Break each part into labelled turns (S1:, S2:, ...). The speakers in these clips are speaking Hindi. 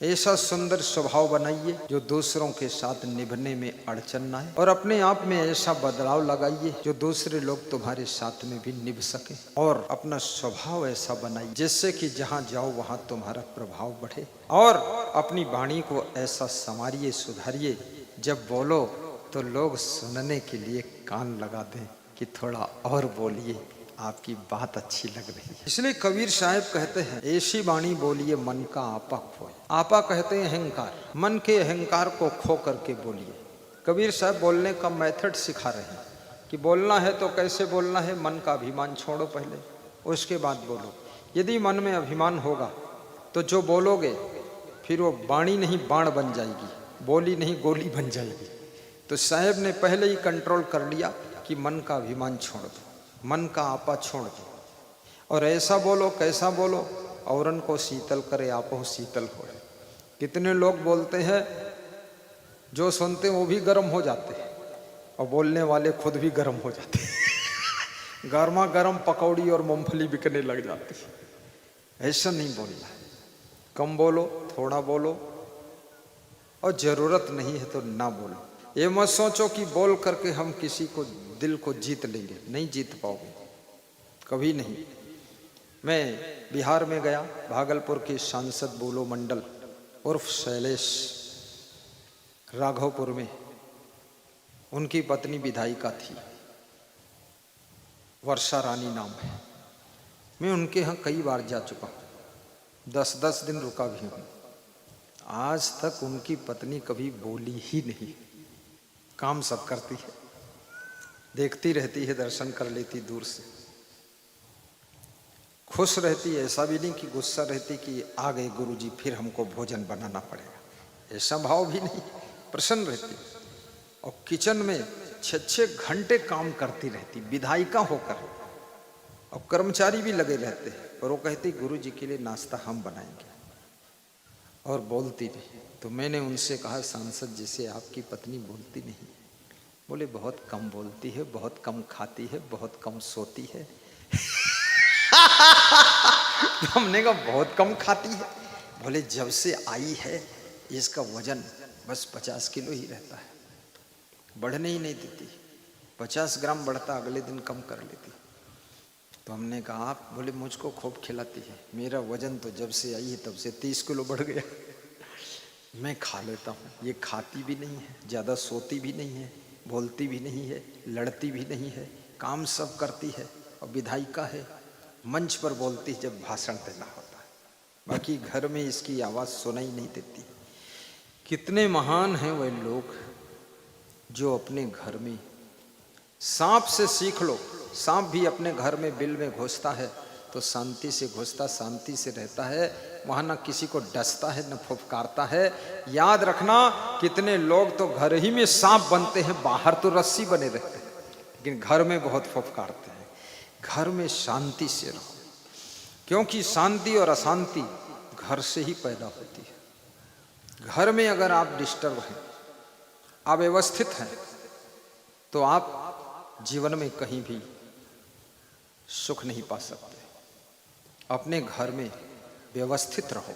S1: ऐसा सुंदर स्वभाव बनाइए जो दूसरों के साथ निभने में अड़चन ना आए, और अपने आप में ऐसा बदलाव लगाइए जो दूसरे लोग तुम्हारे साथ में भी निभ सके। और अपना स्वभाव ऐसा बनाइए जिससे कि जहां जाओ वहां तुम्हारा प्रभाव बढ़े। और अपनी वाणी को ऐसा संवारिए, सुधारिए, जब बोलो तो लोग सुनने के लिए कान लगा दें कि थोड़ा और बोलिए, आपकी बात अच्छी लग रही है। इसलिए कबीर साहब कहते हैं, ऐसी वाणी बोलिए मन का आपा खोए। आपा कहते हैं अहंकार, मन के अहंकार को खो करके बोलिए। कबीर साहब बोलने का मेथड सिखा रहे हैं कि बोलना है तो कैसे बोलना है। मन का अभिमान छोड़ो पहले, उसके बाद बोलो। यदि मन में अभिमान होगा तो जो बोलोगे फिर वो वाणी नहीं बाण बन जाएगी, बोली नहीं गोली बन जाएगी। तो साहब ने पहले ही कंट्रोल कर लिया कि मन का अभिमान छोड़ दो, मन का आपा छोड़ दो, और ऐसा बोलो कैसा बोलो, औरन को शीतल करे आपो शीतल हो। कितने लोग बोलते हैं, जो सुनते हैं वो भी गर्म हो जाते हैं और बोलने वाले खुद भी गर्म हो जाते हैं। गर्मा गर्म पकौड़ी और मूंगफली बिकने लग जाती है। ऐसा नहीं बोलना है, कम बोलो, थोड़ा बोलो, और जरूरत नहीं है तो ना बोलो। ये मत सोचो कि बोल करके हम किसी को दिल को जीत लेंगे, नहीं जीत पाओगे, कभी नहीं। मैं बिहार में गया, भागलपुर के सांसद बोलो मंडल उर्फ शैलेश राघवपुर में, उनकी पत्नी विधायिका थी, वर्षा रानी नाम है। मैं उनके यहाँ कई बार जा चुका हूँ, 10-10 दिन रुका भी हूँ। आज तक उनकी पत्नी कभी बोली ही नहीं, काम सब करती है, देखती रहती है, दर्शन कर लेती दूर से, खुश रहती है। ऐसा भी नहीं कि गुस्सा रहती कि आ गए गुरुजी फिर हमको भोजन बनाना पड़ेगा, ऐसा भाव भी नहीं, प्रसन्न रहती। और किचन में 6-6 घंटे काम करती रहती विधायिका होकर, और कर्मचारी भी लगे रहते हैं, और वो कहती गुरुजी के लिए नाश्ता हम बनाएंगे, और बोलती नहीं। तो मैंने उनसे कहा, सांसद जैसे आपकी पत्नी बोलती नहीं। बोले बहुत कम बोलती है, बहुत कम खाती है, बहुत कम सोती है। तो हमने कहा बहुत कम खाती है। बोले जब से आई है इसका वजन बस 50 किलो ही रहता है, बढ़ने ही नहीं देती। 50 ग्राम बढ़ता, अगले दिन कम कर लेती। तो हमने कहा आप, बोले मुझको खूब खिलाती है, मेरा वजन तो जब से आई है तब से 30 किलो बढ़ गया। मैं खा लेता हूँ, ये खाती भी नहीं है, ज़्यादा सोती भी नहीं है, बोलती भी नहीं है, लड़ती भी नहीं है, काम सब करती है, और विधायिका है, मंच पर बोलती जब भाषण देना होता है, बाकी घर में इसकी आवाज़ सुनाई नहीं देती। कितने महान हैं वे लोग जो अपने घर में, सांप से सीख लो, सांप भी अपने घर में बिल में घुसता है तो शांति से घुसता, शांति से रहता है, वहाँ न किसी को डसता है न फुफकारता है। याद रखना, कितने लोग तो घर ही में सांप बनते हैं, बाहर तो रस्सी बने रहते हैं, लेकिन घर में बहुत फुफकारते हैं। घर में शांति से रहो, क्योंकि शांति और अशांति घर से ही पैदा होती है। घर में अगर आप डिस्टर्ब हैं, अव्यवस्थित हैं, तो आप जीवन में कहीं भी सुख नहीं पा सकते। अपने घर में व्यवस्थित रहो,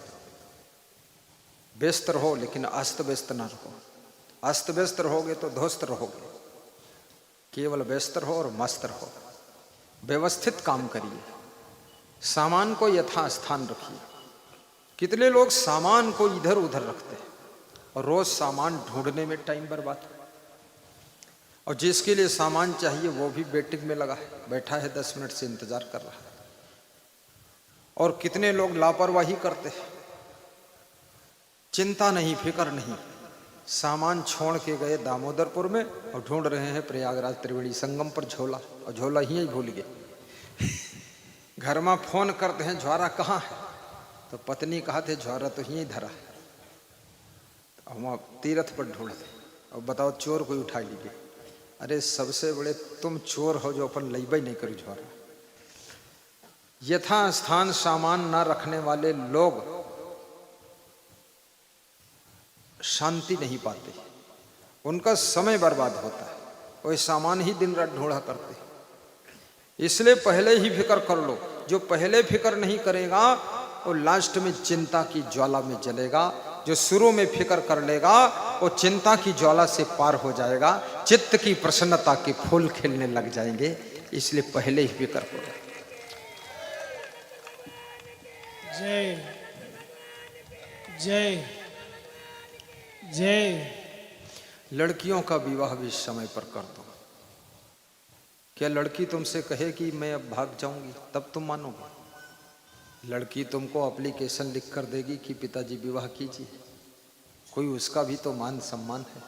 S1: व्यस्त रहो, लेकिन अस्त व्यस्त ना रहो। अस्त व्यस्त रहोगे तो ध्वस्त रहोगे, केवल व्यस्त रहो और मस्त रहो। व्यवस्थित काम करिए, सामान को यथा स्थान रखिए। कितने लोग सामान को इधर उधर रखते हैं और रोज सामान ढूंढने में टाइम बर्बाद, और जिसके लिए सामान चाहिए वो भी वेटिंग में लगा है, बैठा है 10 मिनट से इंतजार कर रहा है। और कितने लोग लापरवाही करते हैं, चिंता नहीं, फिक्र नहीं, सामान छोड़ के गए दामोदरपुर में और ढूंढ रहे हैं प्रयागराज त्रिवेणी संगम पर झोला, और झोला ही भूल गए। घर में फोन करते हैं ज्वारा कहाँ है, तो पत्नी कहते ज्वारा तो यहीं धरा है, और वहाँ तीर्थ पर ढूंढते, और बताओ चोर कोई उठा लीजिए। अरे सबसे बड़े तुम चोर हो जो अपन लईबा ही नहीं करो ज्वारा। यथा स्थान सामान ना रखने वाले लोग शांति नहीं पाते, उनका समय बर्बाद होता है, वही सामान ही दिन रात ढूंढा करते। इसलिए पहले ही फिक्र कर लो, जो पहले फिक्र नहीं करेगा वो लास्ट में चिंता की ज्वाला में जलेगा, जो शुरू में फिक्र कर लेगा वो चिंता की ज्वाला से पार हो जाएगा, चित्त की प्रसन्नता के फूल खिलने लग जाएंगे। इसलिए पहले ही फिक्र करो।
S2: जय जय जय।
S1: लड़कियों का विवाह भी समय पर कर दो। क्या लड़की तुमसे कहे कि मैं अब भाग जाऊंगी तब तुम मानोगे? लड़की तुमको एप्लीकेशन लिख कर देगी कि पिताजी विवाह कीजिए, कोई उसका भी तो मान सम्मान है।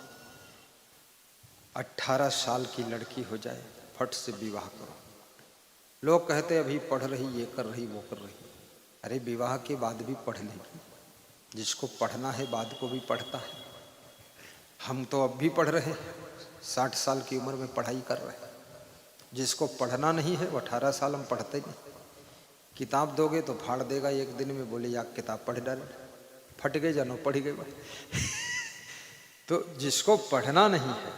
S1: 18 साल की लड़की हो जाए फट से विवाह करो। लोग कहते अभी पढ़ रही, ये कर रही, वो कर रही। अरे विवाह के बाद भी पढ़ लेगी, जिसको पढ़ना है बाद को भी पढ़ता है। हम तो अब भी पढ़ रहे हैं, 60 साल की उम्र में पढ़ाई कर रहे हैं। जिसको पढ़ना नहीं है वो 18 साल हम पढ़ते नहीं। किताब दोगे तो फाड़ देगा एक दिन में, बोले या किताब पढ़ डाल, फट गए जानो पढ़ गए भाई। तो जिसको पढ़ना नहीं है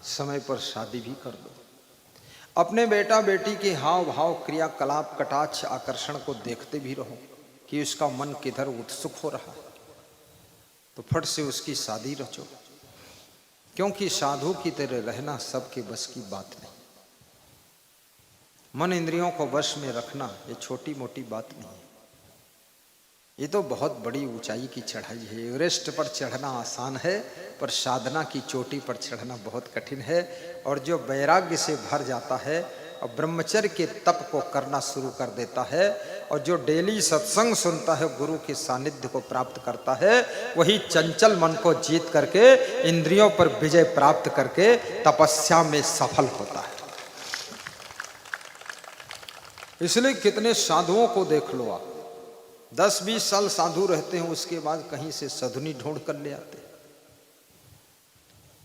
S1: समय पर शादी भी कर दो। अपने बेटा बेटी के हाव भाव, क्रियाकलाप, कटाक्ष, आकर्षण को देखते भी रहो कि उसका मन किधर उत्सुक हो रहा है, तो फट से उसकी शादी रचो। क्योंकि साधु की तरह रहना सबके बस की बात नहीं। मन इंद्रियों को वश में रखना ये छोटी मोटी बात नहीं है, ये तो बहुत बड़ी ऊंचाई की चढ़ाई है। एवरेस्ट पर चढ़ना आसान है, पर साधना की चोटी पर चढ़ना बहुत कठिन है। और जो वैराग्य से भर जाता है और ब्रह्मचर्य के तप को करना शुरू कर देता है, और जो डेली सत्संग सुनता है, गुरु के सानिध्य को प्राप्त करता है, वही चंचल मन को जीत करके, इंद्रियों पर विजय प्राप्त करके तपस्या में सफल होता है। इसलिए कितने साधुओं को देख लो आप, 10-20 साल साधु रहते हैं, उसके बाद कहीं से साधुनी ढूंढ कर ले आते।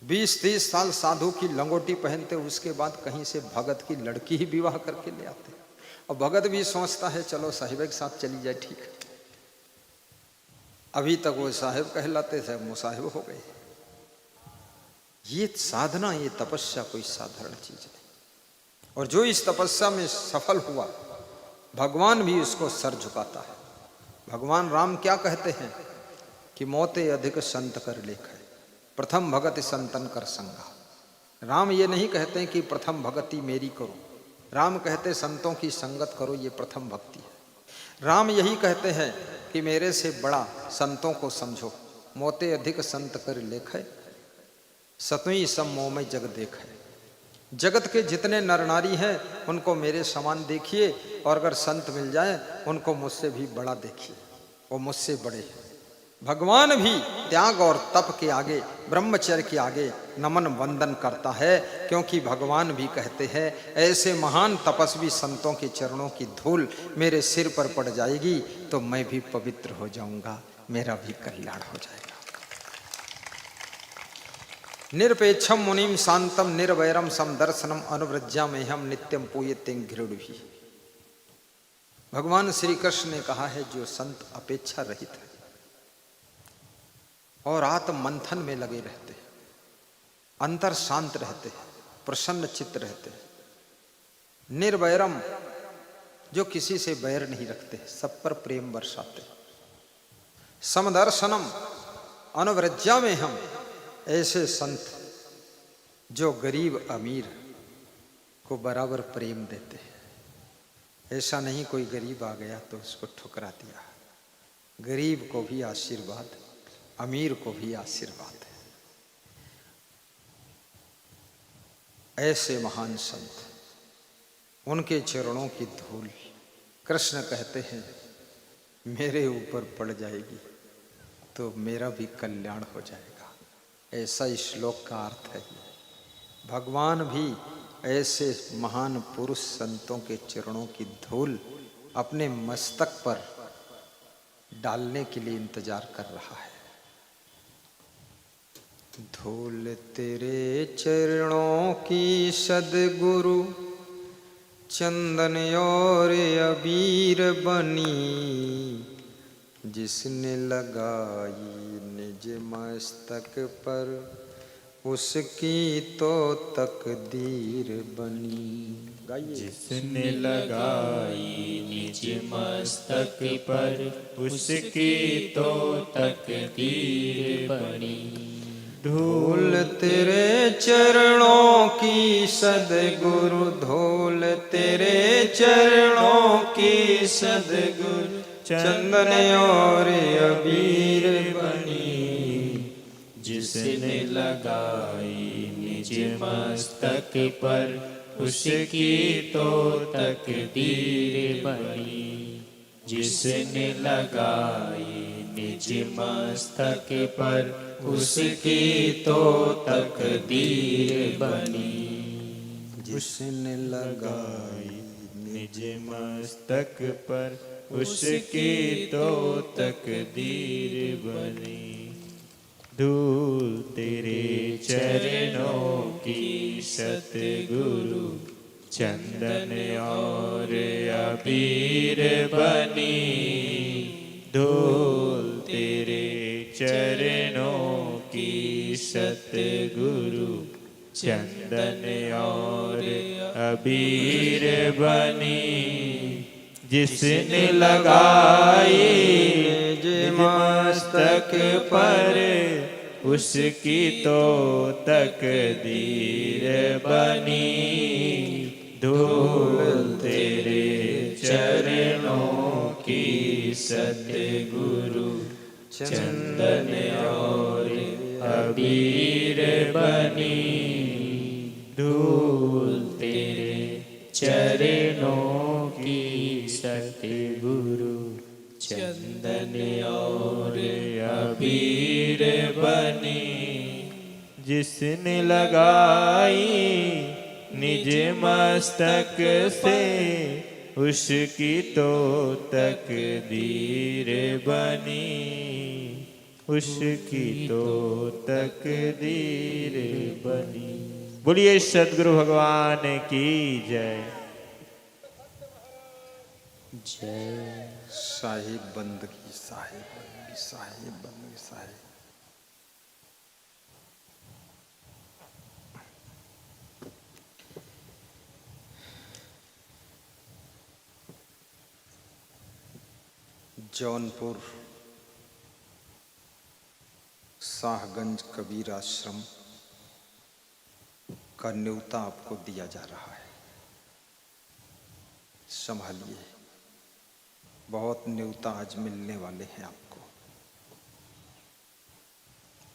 S1: 20-30 साल साधु की लंगोटी पहनते, उसके बाद कहीं से भगत की लड़की ही विवाह करके ले आते। और भगत भी सोचता है चलो साहिब के साथ चली जाए, ठीक है। अभी तक वो साहिब कहलाते थे, मुसाहिब हो गए। ये साधना, ये तपस्या कोई साधारण चीज नहीं। और जो इस तपस्या में सफल हुआ, भगवान भी उसको सर झुकाता है। भगवान राम क्या कहते हैं कि मोते अधिक संत कर लेख है, प्रथम भगति संतन कर संगा। राम ये नहीं कहते कि प्रथम भक्ति मेरी करो, राम कहते संतों की संगत करो, ये प्रथम भक्ति है। राम यही कहते हैं कि मेरे से बड़ा संतों को समझो, मोते अधिक संत कर लेख है, सतुई सम मोह में जग देख है। जगत के जितने नर नारी हैं उनको मेरे समान देखिए, और अगर संत मिल जाए उनको मुझसे भी बड़ा देखिए, वो मुझसे बड़े हैं। भगवान भी त्याग और तप के आगे, ब्रह्मचर्य के आगे नमन वंदन करता है, क्योंकि भगवान भी कहते हैं ऐसे महान तपस्वी संतों के चरणों की धूल मेरे सिर पर पड़ जाएगी तो मैं भी पवित्र हो जाऊंगा, मेरा भी कल्याण हो जाएगा। निरपेक्षम मुनिम शांतम निर्वैरम समदर्शनम अनुव्रज्यामेहम नित्यम पूयतें घृणुहि। भगवान श्री कृष्ण ने कहा है जो संत अपेक्षा रहित है और आत्म मंथन में लगे रहते हैं, अंतर शांत रहते हैं, प्रसन्न चित्त रहते हैं, निर्वैरम जो किसी से बैर नहीं रखते, सब पर प्रेम बरसाते, समदर्शनम अनुव्रज्यामेहम, ऐसे संत जो गरीब अमीर को बराबर प्रेम देते हैं। ऐसा नहीं कोई गरीब आ गया तो उसको ठुकरा दिया, गरीब को भी आशीर्वाद, अमीर को भी आशीर्वाद है। ऐसे महान संत, उनके चरणों की धूल कृष्ण कहते हैं मेरे ऊपर पड़ जाएगी तो मेरा भी कल्याण हो जाएगा। ऐसा इस श्लोक का अर्थ है। भगवान भी ऐसे महान पुरुष संतों के चरणों की धूल अपने मस्तक पर डालने के लिए इंतजार कर रहा है। धूल तेरे चरणों की सद्गुरु, चंदन और अबीर बनी, जिसने लगाई निज मस्तक पर उसकी तो तकदीर बनी। गाइए।
S3: जिसने लगाई निज मस्तक पर उसकी तो तकदीर बनी।
S1: धूल तेरे चरणों की सदगुरु, धूल तेरे चरणों की सदगुरु, चंदन और अबीर बनी।
S3: जिसने लगाई निज मस्तक पर उसकी तो तकदीर बनी। जिसने लगाई निज मस्तक पर उसकी तो तकदीर बनी।
S1: जिसने लगाई
S3: निज मस्तक पर उसकी तो तकदीर बनी। धूल तेरे चरणों की सतगुरु, चंदन और अबीर बनी। धूल तेरे चरणों की सतगुरु, चंदन और अबीर बनी। जिसने लगाई
S1: निज मस्तक
S3: पर उसकी तो तकदीर बनी। धूल तेरे चरणों की सतगुरु, चंदन और अबीर बनी। धूल तेरे चरणों की सतगुरु, चंदन और अबीर बनी। जिसने लगाई निज मस्तक से उसकी तो तकदीर बनी। उसकी तो तकदीर बनी। बोलिए सद्गुरु भगवान की जय। जय।
S1: साहिब बंदगी, साहिब बंदगी, साहिब बंदगी, साहिब। जौनपुर शाहगंज कबीर आश्रम का न्योता आपको दिया जा रहा है, संभालिए। बहुत न्योता आज मिलने वाले हैं आपको।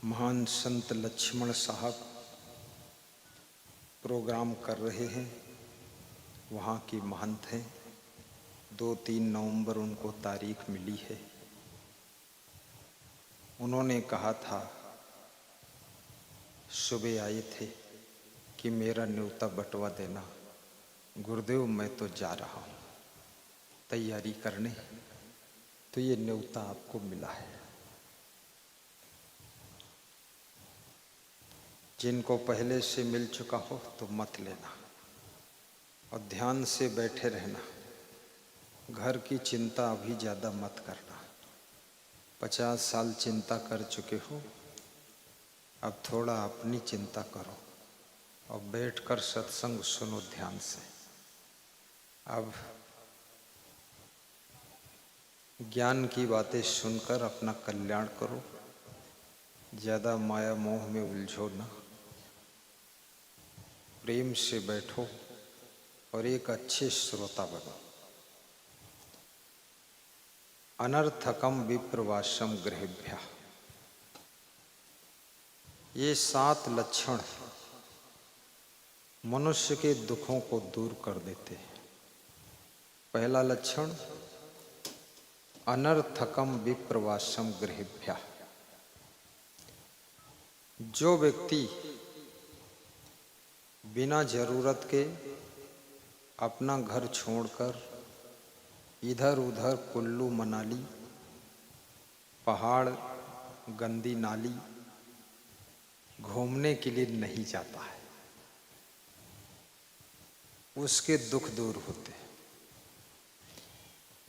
S1: महान संत लक्ष्मण साहब प्रोग्राम कर रहे हैं, वहाँ की महंत हैं। 2-3 नवंबर उनको तारीख मिली है। उन्होंने कहा था, सुबह आए थे कि मेरा न्योता बंटवा देना। गुरुदेव मैं तो जा रहा हूँ तैयारी करने, तो ये न्योता आपको मिला है। जिनको पहले से मिल चुका हो तो मत लेना और ध्यान से बैठे रहना। घर की चिंता अभी ज़्यादा मत करना। 50 साल चिंता कर चुके हो, अब थोड़ा अपनी चिंता करो और बैठकर सत्संग सुनो ध्यान से। अब ज्ञान की बातें सुनकर अपना कल्याण करो, ज़्यादा माया मोह में उलझो ना। प्रेम से बैठो और एक अच्छे श्रोता बनो। अनर्थकम विप्रवासम गृहेभ्यः, ये 7 लक्षण मनुष्य के दुखों को दूर कर देते हैं। पहला लक्षण, अनर्थकम विप्रवासम गृहेभ्यः। जो व्यक्ति बिना जरूरत के अपना घर छोड़कर इधर उधर कुल्लू मनाली, पहाड़, गंदी नाली घूमने के लिए नहीं जाता है, उसके दुख दूर होते हैं।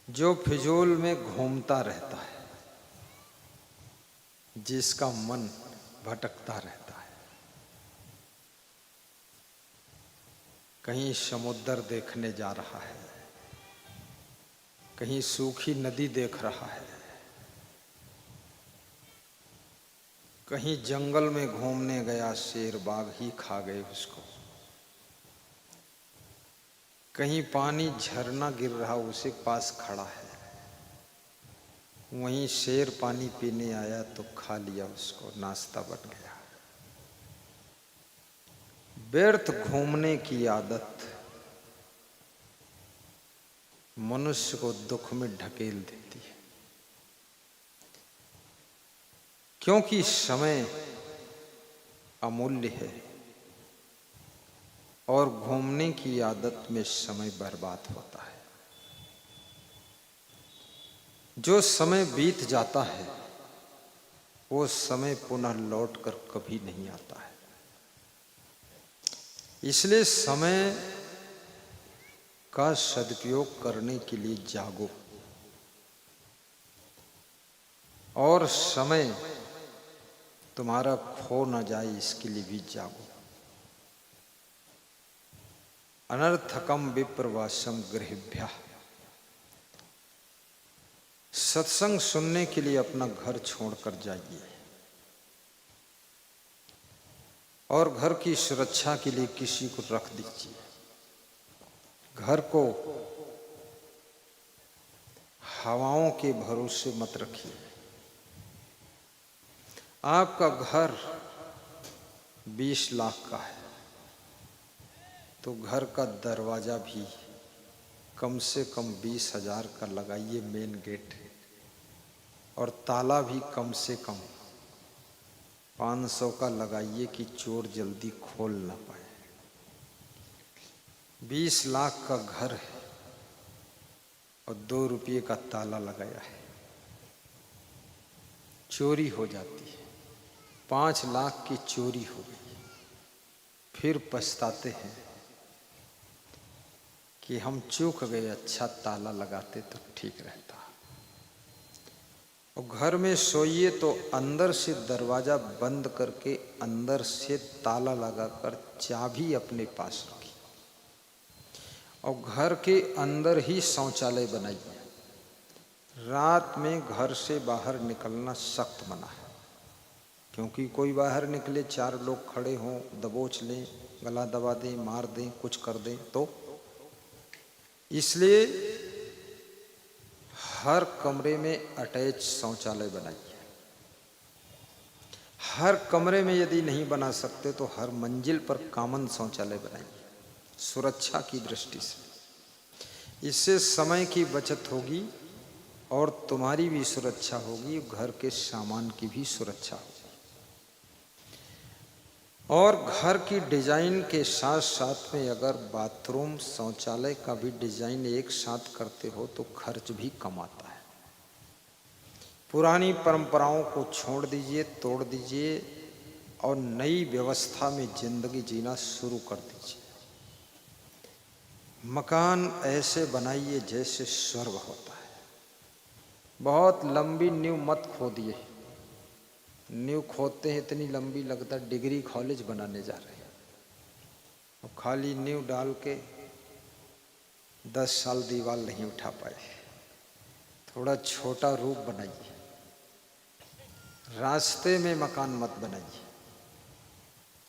S1: जो फिजूल में घूमता रहता है, जिसका मन भटकता रहता है, कहीं समुद्र देखने जा रहा है, कहीं सूखी नदी देख रहा है, कहीं जंगल में घूमने गया शेर बाघ ही खा गए उसको, कहीं पानी झरना गिर रहा उसे पास खड़ा है, वहीं शेर पानी पीने आया तो खा लिया उसको, नाश्ता बन गया। व्यर्थ घूमने की आदत मनुष्य को दुख में ढकेल देती है, क्योंकि समय अमूल्य है और घूमने की आदत में समय बर्बाद होता है। जो समय बीत जाता है वो समय पुनः लौटकर कभी नहीं आता है। इसलिए समय का सदुपयोग करने के लिए जागो और समय तुम्हारा खो न जाए इसके लिए भी जागो। अनर्थकम विप्रवासम गृहेभ्यः, सत्संग सुनने के लिए अपना घर छोड़कर जाइए और घर की सुरक्षा के लिए किसी को रख दीजिए। घर को हवाओं के भरोसे मत रखिए। आपका घर 20 लाख का है तो घर का दरवाजा भी कम से कम 20,000 का लगाइए मेन गेट, और ताला भी कम से कम 500 का लगाइए कि चोर जल्दी खोल ना पाए। 20 लाख का घर है और 2 रुपये का ताला लगाया है, चोरी हो जाती है। 5 लाख की चोरी हो गई, फिर पछताते हैं कि हम चूक गए, अच्छा ताला लगाते तो ठीक रहता। और घर में सोइए तो अंदर से दरवाजा बंद करके अंदर से ताला लगाकर चाबी अपने पास रखिए और घर के अंदर ही शौचालय बनाइए। रात में घर से बाहर निकलना सख्त मना है, क्योंकि कोई बाहर निकले 4 लोग खड़े हों, दबोच लें, गला दबा दें, मार दें, कुछ कर दें तो। इसलिए हर कमरे में अटैच शौचालय बनाइए। हर कमरे में यदि नहीं बना सकते तो हर मंजिल पर कॉमन शौचालय बनाइए, सुरक्षा की दृष्टि से। इससे समय की बचत होगी और तुम्हारी भी सुरक्षा होगी, घर के सामान की भी सुरक्षा होगी। और घर की डिजाइन के साथ साथ में अगर बाथरूम शौचालय का भी डिजाइन एक साथ करते हो तो खर्च भी कम आता है। पुरानी परंपराओं को छोड़ दीजिए, तोड़ दीजिए और नई व्यवस्था में जिंदगी जीना शुरू कर दीजिए। मकान ऐसे बनाइए जैसे स्वर्ग होता है। बहुत लंबी नींव मत खोदिए, नींव खोदते हैं इतनी लंबी लगता है डिग्री कॉलेज बनाने जा रहे हैं, और खाली नींव डाल के 10 साल दीवार नहीं उठा पाए। थोड़ा छोटा रूप बनाइए। रास्ते में मकान मत बनाइए,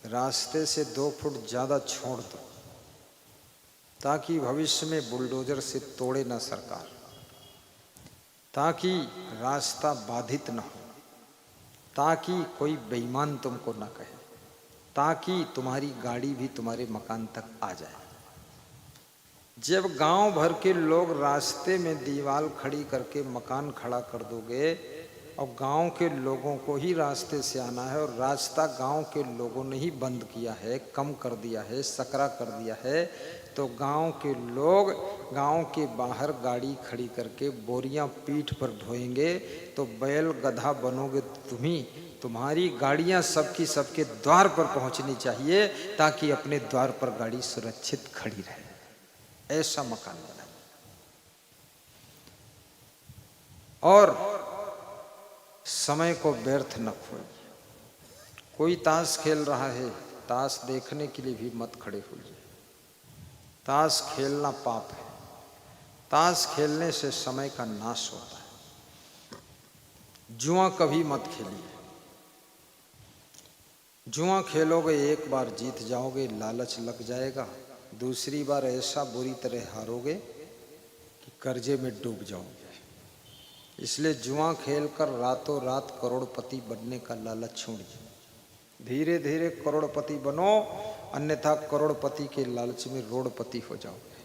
S1: रास्ते से 2 फुट ज़्यादा छोड़ दो ताकि भविष्य में बुलडोजर से तोड़े ना सरकार, ताकि रास्ता बाधित न हो, ताकि कोई बेईमान तुमको ना कहे, ताकि तुम्हारी गाड़ी भी तुम्हारे मकान तक आ जाए। जब गांव भर के लोग रास्ते में दीवार खड़ी करके मकान खड़ा कर दोगे और गांव के लोगों को ही रास्ते से आना है और रास्ता गांव के लोगों ने ही बंद किया है, कम कर दिया है, सकरा कर दिया है, तो गांव के लोग गांव के बाहर गाड़ी खड़ी करके बोरियां पीठ पर ढोएंगे तो बैल गधा बनोगे तुम्ही। तुम्हारी गाड़ियां सबकी सबके द्वार पर पहुंचनी चाहिए ताकि अपने द्वार पर गाड़ी सुरक्षित खड़ी रहे। ऐसा मकान बनाइए। और समय को व्यर्थ न खोइए। कोई ताश खेल रहा है, ताश देखने के लिए भी मत खड़े होइए। ताश खेलना पाप है। ताश खेलने से समय का नाश होता है। जुआ कभी मत खेलिए। जुआ खेलोगे एक बार जीत जाओगे, लालच लग जाएगा, दूसरी बार ऐसा बुरी तरह हारोगे कि कर्जे में डूब जाओगे। इसलिए जुआ खेलकर रातों रात करोड़पति बनने का लालच छोड़िए। धीरे धीरे करोड़पति बनो, अन्यथा करोड़पति के लालच में रोडपति हो जाओगे,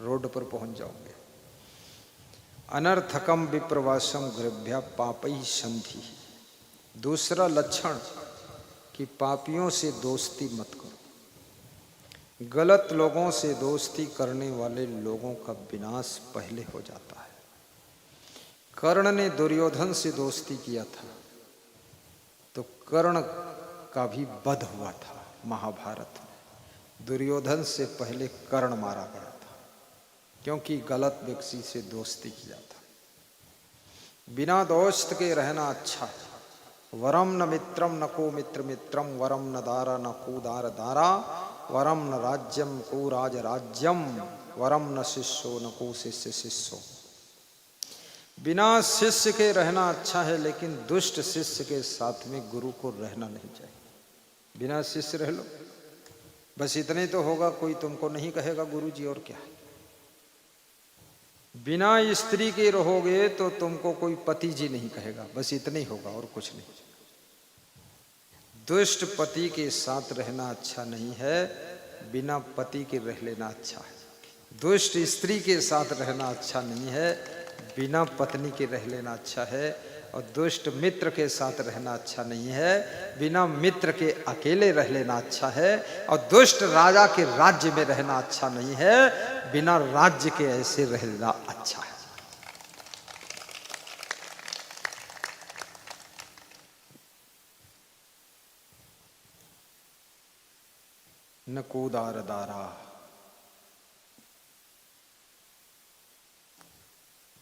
S1: रोड पर पहुंच जाओगे। अनर्थकम विप्रवासम गृभ्या पापई संधि। दूसरा लक्षण कि पापियों से दोस्ती मत करो। गलत लोगों से दोस्ती करने वाले लोगों का विनाश पहले हो जाता है। कर्ण ने दुर्योधन से दोस्ती किया था तो कर्ण का भी वध हुआ था महाभारत में। दुर्योधन से पहले कर्ण मारा गया था क्योंकि गलत व्यक्ति से दोस्ती किया था। बिना दोस्त के रहना अच्छा है। वरम न मित्रम न को मित्र मित्रम, वरम न दारा न को दार दारा, वरम न राज्यम को राज राज्यम, वरम न शिष्यो न को शिष्य शिष्यो। बिना शिष्य के रहना अच्छा है, लेकिन दुष्ट शिष्य के साथ में गुरु को रहना नहीं चाहिए। बिना शिष्य रह लो, बस इतने तो होगा, कोई तुमको नहीं कहेगा गुरु जी और क्या है। बिना स्त्री के रहोगे तो तुमको कोई पति जी नहीं कहेगा, बस इतना ही होगा और कुछ नहीं। दुष्ट पति के साथ रहना अच्छा नहीं है, बिना पति के रह लेना अच्छा है। दुष्ट स्त्री के साथ रहना अच्छा नहीं है, बिना पत्नी के रह लेना अच्छा है। और दुष्ट मित्र के साथ रहना अच्छा नहीं है, बिना मित्र के अकेले रह लेना अच्छा है। और दुष्ट राजा के राज्य में रहना अच्छा नहीं है, बिना राज्य के ऐसे रह लेना अच्छा है। न को दार दारा,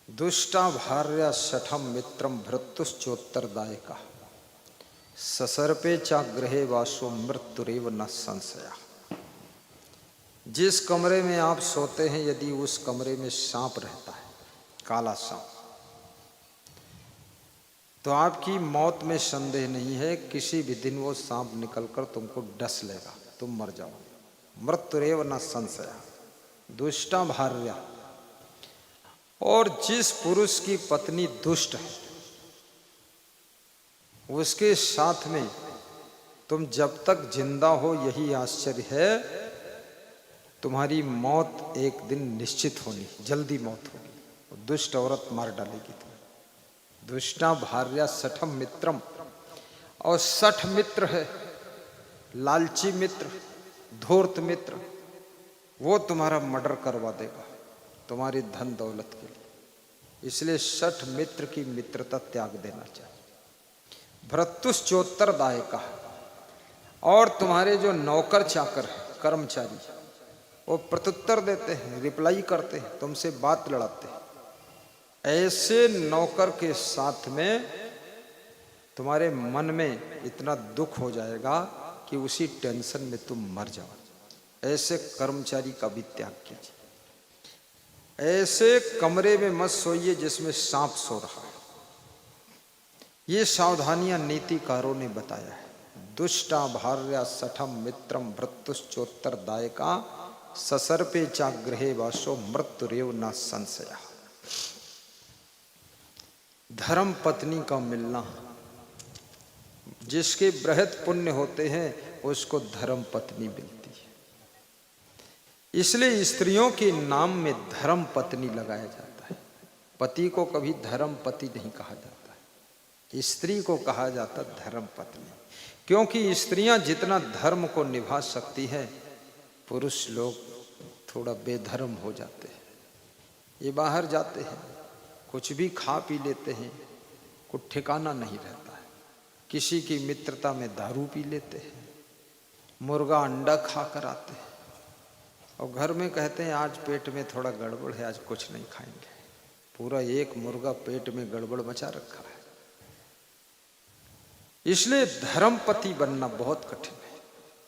S1: दुष्टा भार्या शठम मित्रम भृत्युश्चोत्तरदायिका, ससर्पे चाग्रहे वासो मृत्युरेव न संशया। जिस कमरे में आप सोते हैं यदि उस कमरे में सांप रहता है, काला सांप, तो आपकी मौत में संदेह नहीं है। किसी भी दिन वो सांप निकलकर तुमको डस लेगा, तुम मर जाओगे। मृत्युरेव न संशया। दुष्टा भार्या, और जिस पुरुष की पत्नी दुष्ट है उसके साथ में तुम जब तक जिंदा हो, यही आश्चर्य है, तुम्हारी मौत एक दिन निश्चित होनी, जल्दी मौत होगी। दुष्ट औरत मार डालेगी तुम्हें। दुष्टा भार्या सठम मित्रम, और सठ मित्र है, लालची मित्र, धूर्त मित्र, वो तुम्हारा मर्डर करवा देगा तुम्हारी धन दौलत के लिए। इसलिए सठ मित्र की मित्रता त्याग देना चाहिए। भृत्युश्चोत्तरदायिका, और तुम्हारे जो नौकर चाकर है, कर्मचारी, वो प्रत्युत्तर देते हैं, रिप्लाई करते हैं, तुमसे बात लड़ाते हैं। ऐसे नौकर के साथ में तुम्हारे मन में इतना दुख हो जाएगा कि उसी टेंशन में तुम मर जाओ। ऐसे कर्मचारी का भी त्याग कीजिए। ऐसे कमरे में मत सोइए जिसमें सांप सो रहा है। ये सावधानियां नीतिकारों ने बताया है। दुष्टा भार्या सठम मित्रम भृत्युश्चोत्तरदायिका, ससर्पे चाग्रहे वासो मृत्युरेव न संशया। धर्म पत्नी का मिलना, जिसके बृहत पुण्य होते हैं उसको धर्म पत्नी मिलती है। इसलिए स्त्रियों के नाम में धर्म पत्नी लगाया जाता है। पति को कभी धर्म पति नहीं कहा जाता है, स्त्री को कहा जाता धर्म पत्नी। क्योंकि स्त्रियां जितना धर्म को निभा सकती हैं, पुरुष लोग थोड़ा बेधर्म हो जाते हैं। ये बाहर जाते हैं, कुछ भी खा पी लेते हैं, कुछ ठिकाना नहीं रहता है। किसी की मित्रता में दारू पी लेते हैं, मुर्गा अंडा खा कर आते हैं, और घर में कहते हैं आज पेट में थोड़ा गड़बड़ है, आज कुछ नहीं खाएंगे। पूरा एक मुर्गा पेट में गड़बड़ मचा रखा है। इसलिए धर्म पति बनना बहुत कठिन है।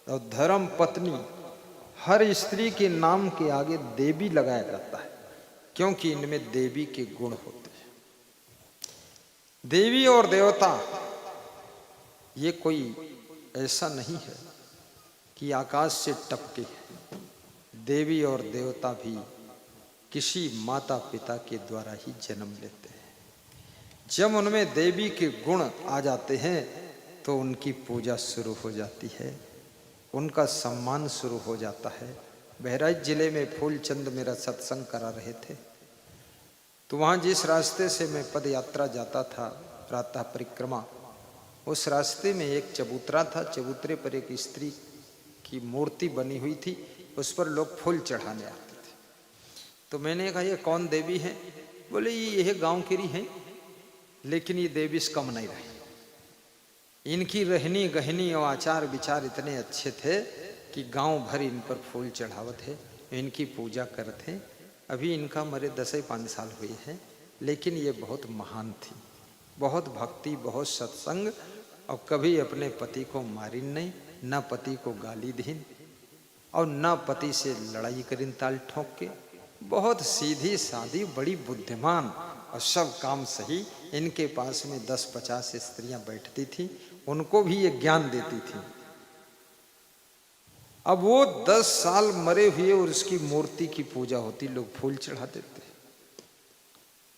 S1: और धर्म पत्नी हर स्त्री के नाम के आगे देवी लगाया जाता है, क्योंकि इनमें देवी के गुण होते हैं। देवी और देवता ये कोई ऐसा नहीं है कि आकाश से टपके हैं। देवी और देवता भी किसी माता पिता के द्वारा ही जन्म लेते हैं। जब उनमें देवी के गुण आ जाते हैं तो उनकी पूजा शुरू हो जाती है, उनका सम्मान शुरू हो जाता है। बहराइच जिले में फूलचंद मेरा सत्संग करा रहे थे, तो वहाँ जिस रास्ते से मैं पद यात्रा जाता था, प्रातः परिक्रमा, उस रास्ते में एक चबूतरा था। चबूतरे पर एक स्त्री की मूर्ति बनी हुई थी, उस पर लोग फूल चढ़ाने आते थे। तो मैंने कहा ये कौन देवी है? बोले ये गांव की रही है, लेकिन ये देवी से कम नहीं रही। इनकी रहनी गहनी और आचार विचार इतने अच्छे थे कि गांव भर इन पर फूल चढ़ावत है, इनकी पूजा करते हैं। अभी इनका मरे 10-5 साल हुए हैं, लेकिन ये बहुत महान थी, बहुत भक्ति, बहुत सत्संग, और कभी अपने पति को मारिन नहीं, न पति को गाली दीन, और न पति से लड़ाई करिन ताल ठोक के। बहुत सीधी सादी, बड़ी बुद्धिमान, और सब काम सही। इनके पास में 10-50 स्त्रियां बैठती थी, उनको भी ये ज्ञान देती थी। अब वो 10 साल मरे हुए और उसकी मूर्ति की पूजा होती, लोग फूल चढ़ा देते।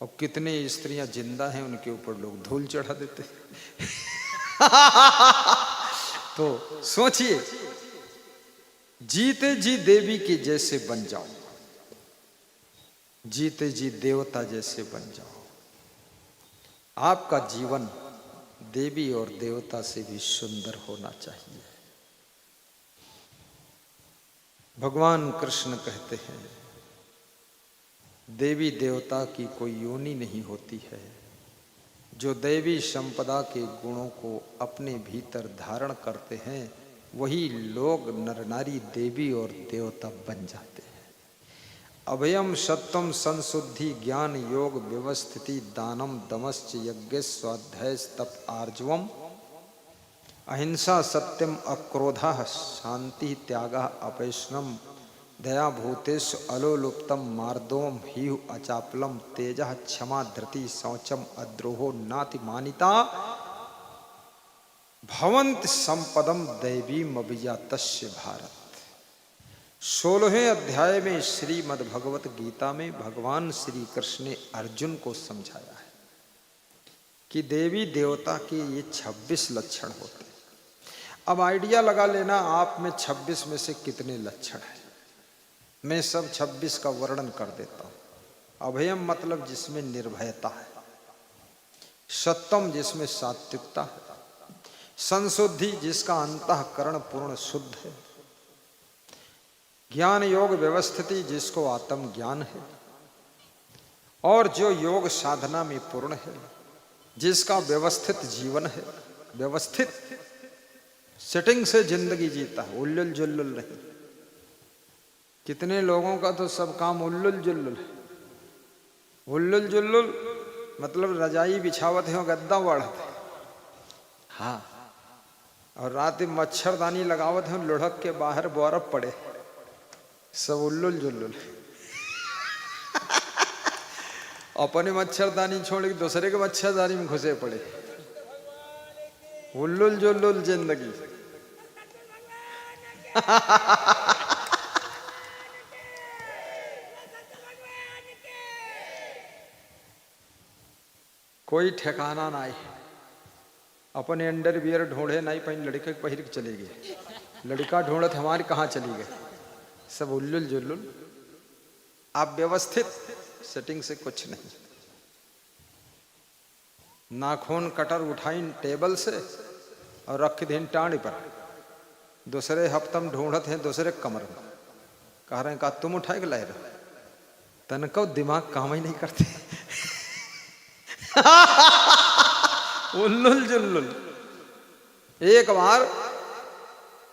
S1: और कितने स्त्रियां जिंदा हैं, उनके ऊपर लोग धूल चढ़ा देते। तो सोचिए, जीते जी देवी के जैसे बन जाओ, जीते जी देवता जैसे बन जाओ। आपका जीवन देवी और देवता से भी सुंदर होना चाहिए। भगवान कृष्ण कहते हैं, देवी देवता की कोई योनि नहीं होती है। जो देवी संपदा के गुणों को अपने भीतर धारण करते हैं, वही लोग नर नारी देवी और देवता बन जाते हैं। अभयम सत्वम संशुद्धि ज्ञान योग व्यवस्थिति दानम दमश्च यज्ञ स्वाध्याय तप आर्जवम अहिंसा सत्यम अक्रोधः शांति त्यागः अपैशनम दया भूतेश अलोलुप्तम मार्दोम हीहु अचापलम तेजः क्षमा धृति शौचम अद्रोहो नातिमानिता भवन्ति संपदम दैवीम अभिजातस्य भारत। 16वें अध्याय में श्रीमद् भगवत गीता में भगवान श्री कृष्ण ने अर्जुन को समझाया है कि देवी देवता के ये 26 लक्षण होते हैं। अब आइडिया लगा लेना आप में 26 में से कितने लक्षण हैं। मैं सब 26 का वर्णन कर देता हूं। अभयम मतलब जिसमें निर्भयता है, सत्यम जिसमें सात्विकता है, संशुद्धि जिसका अंतःकरण पूर्ण शुद्ध है, ज्ञान योग व्यवस्थिति जिसको आत्म ज्ञान है, और जो योग साधना में पूर्ण है, जिसका व्यवस्थित जीवन है, व्यवस्थित सेटिंग से जिंदगी जीता है, उल्लुल जुल्लुल नहीं। कितने लोगों का तो सब काम उल्लुल जुल्लुल है। उल्लुल जुल्लुल मतलब रजाई बिछावत है और गद्दा वाढ़त है, हाँ, और रात में मच्छरदानी लगावत है, लुढ़क के बाहर बर्फ पड़े, सब उल्लुल जुल्लुल। अपने मच्छरदानी छोड़ के दूसरे के मच्छरदानी में घुसे पड़े, उल्लुल जुल्लुल जिंदगी। कोई ठिकाना नहीं। अपने अंडरवियर ढूंढे नहीं पहन लड़के पहिर के चले गए, लड़का ढूंढत हमारे कहाँ चली गए, सब उल्लुल जुल्लुल। आप व्यवस्थित सेटिंग से कुछ नहीं। नाखून कटर उठाइन टेबल से और रख दिन टांडी पर, दूसरे हफ्तम ढूंढत हैं दूसरे कमर में, कह रहे हैं का तुम उठाए के लाए रहे, तनको दिमाग काम ही नहीं करते। उल्लुल जुल्लुल। एक बार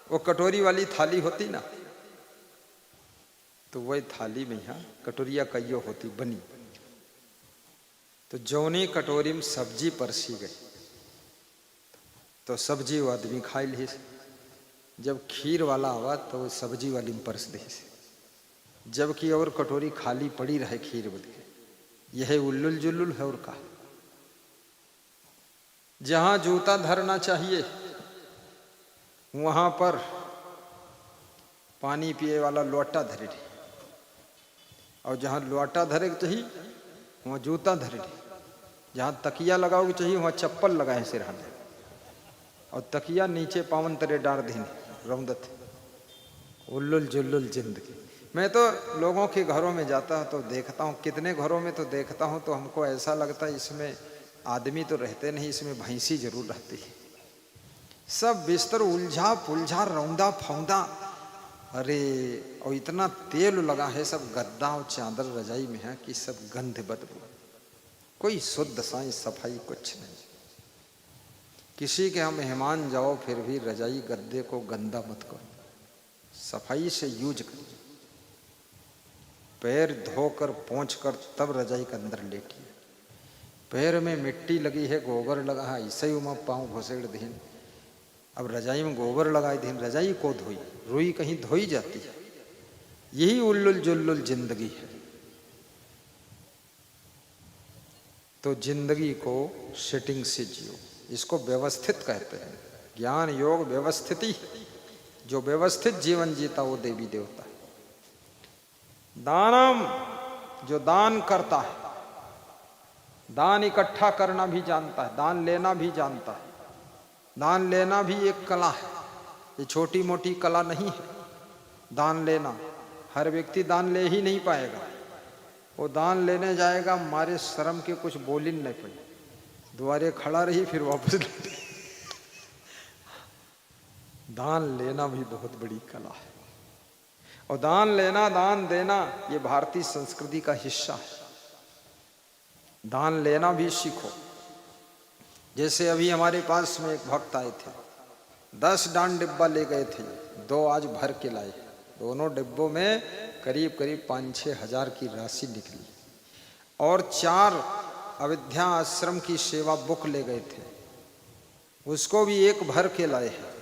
S1: वो कटोरी वाली थाली होती ना, तो वही थाली में यहाँ कटोरिया कईयो होती बनी, तो जौनी कटोरी में सब्जी परसी गई, तो सब्जी वो आदमी खाई ली, जब खीर वाला आवा तो वो सब्जी वाली में परस दे, जबकि और कटोरी खाली पड़ी रहे खीर बदले। यह उल्लुल जुल्लुल है और का। जहां जूता धरना चाहिए वहां पर पानी पिए वाला लोटा धरे, और जहां लोटा धरे के चाहिए वहां जूता धरे, जहां तकिया लगाओगे चाहिए वहां चप्पल लगाए सिरहाने, और तकिया नीचे पावन तरे डार दीने रौदत। उल्लुल जुल्लुल जिंदगी। मैं तो लोगों के घरों में जाता हूँ तो देखता हूँ, कितने घरों में तो देखता हूँ तो हमको ऐसा लगता है इसमें आदमी तो रहते नहीं, इसमें भैंसी जरूर रहती है। सब बिस्तर उलझा पुलझा रौंदा फौंदा, अरे और इतना तेल लगा है, सब गद्दा और चादर रजाई में है कि सब गंध बदबू, कोई शुद्ध साई सफाई कुछ नहीं। किसी के हम मेहमान जाओ फिर भी रजाई गद्दे को गंदा मत करो, सफाई से यूज करो। पैर धोकर पोंछ कर तब रजाई के अंदर लेटिए। पैर में मिट्टी लगी है, गोबर लगा है, ऐसे ही उमा पाँव घोसेड़ दीन। अब रजाई में गोबर लगाई दीन, रजाई को धोई, रुई कहीं धोई जाती है। यही उल्लुल जुल्लुल जिंदगी है। तो जिंदगी को सेटिंग से जियो, इसको व्यवस्थित कहते हैं। ज्ञान योग व्यवस्थिति, जो व्यवस्थित जीवन जीता वो देवी देवता है। दानम, जो दान करता है, दान इकट्ठा करना भी जानता है, दान लेना भी जानता है। दान लेना भी एक कला है, ये छोटी मोटी कला नहीं है। दान लेना हर व्यक्ति दान ले ही नहीं पाएगा। वो दान लेने जाएगा, मारे शर्म के कुछ बोल ही नहीं पड़े, द्वारे खड़ा रही फिर वापस दान लेना भी बहुत बड़ी कला है। और दान लेना दान देना ये भारतीय संस्कृति का हिस्सा है। दान लेना भी सीखो। जैसे अभी हमारे पास में एक भक्त आए थे, 10 दान डिब्बा ले गए थे, 2 आज भर के लाए। दोनों डिब्बों में करीब करीब 5-6 हजार की राशि निकली। और 4 अविद्या आश्रम की सेवा बुक ले गए थे, उसको भी एक भर के लाए हैं।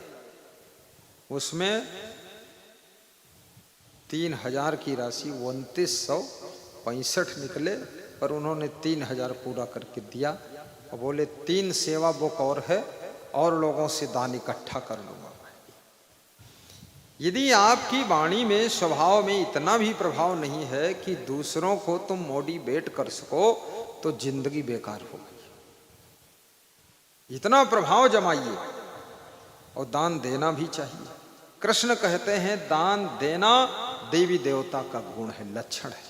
S1: उसमें 3000 की राशि 2965 निकले, पर उन्होंने 3000 पूरा करके दिया और बोले 3 सेवा बुक और है, और लोगों से दान इकट्ठा कर लूंगा। यदि आपकी वाणी में स्वभाव में इतना भी प्रभाव नहीं है कि दूसरों को तुम मोटिवेट कर सको, तो जिंदगी बेकार हो गई। इतना प्रभाव जमाइए। और दान देना भी चाहिए। कृष्ण कहते हैं दान देना देवी देवता का गुण है, लक्षण है,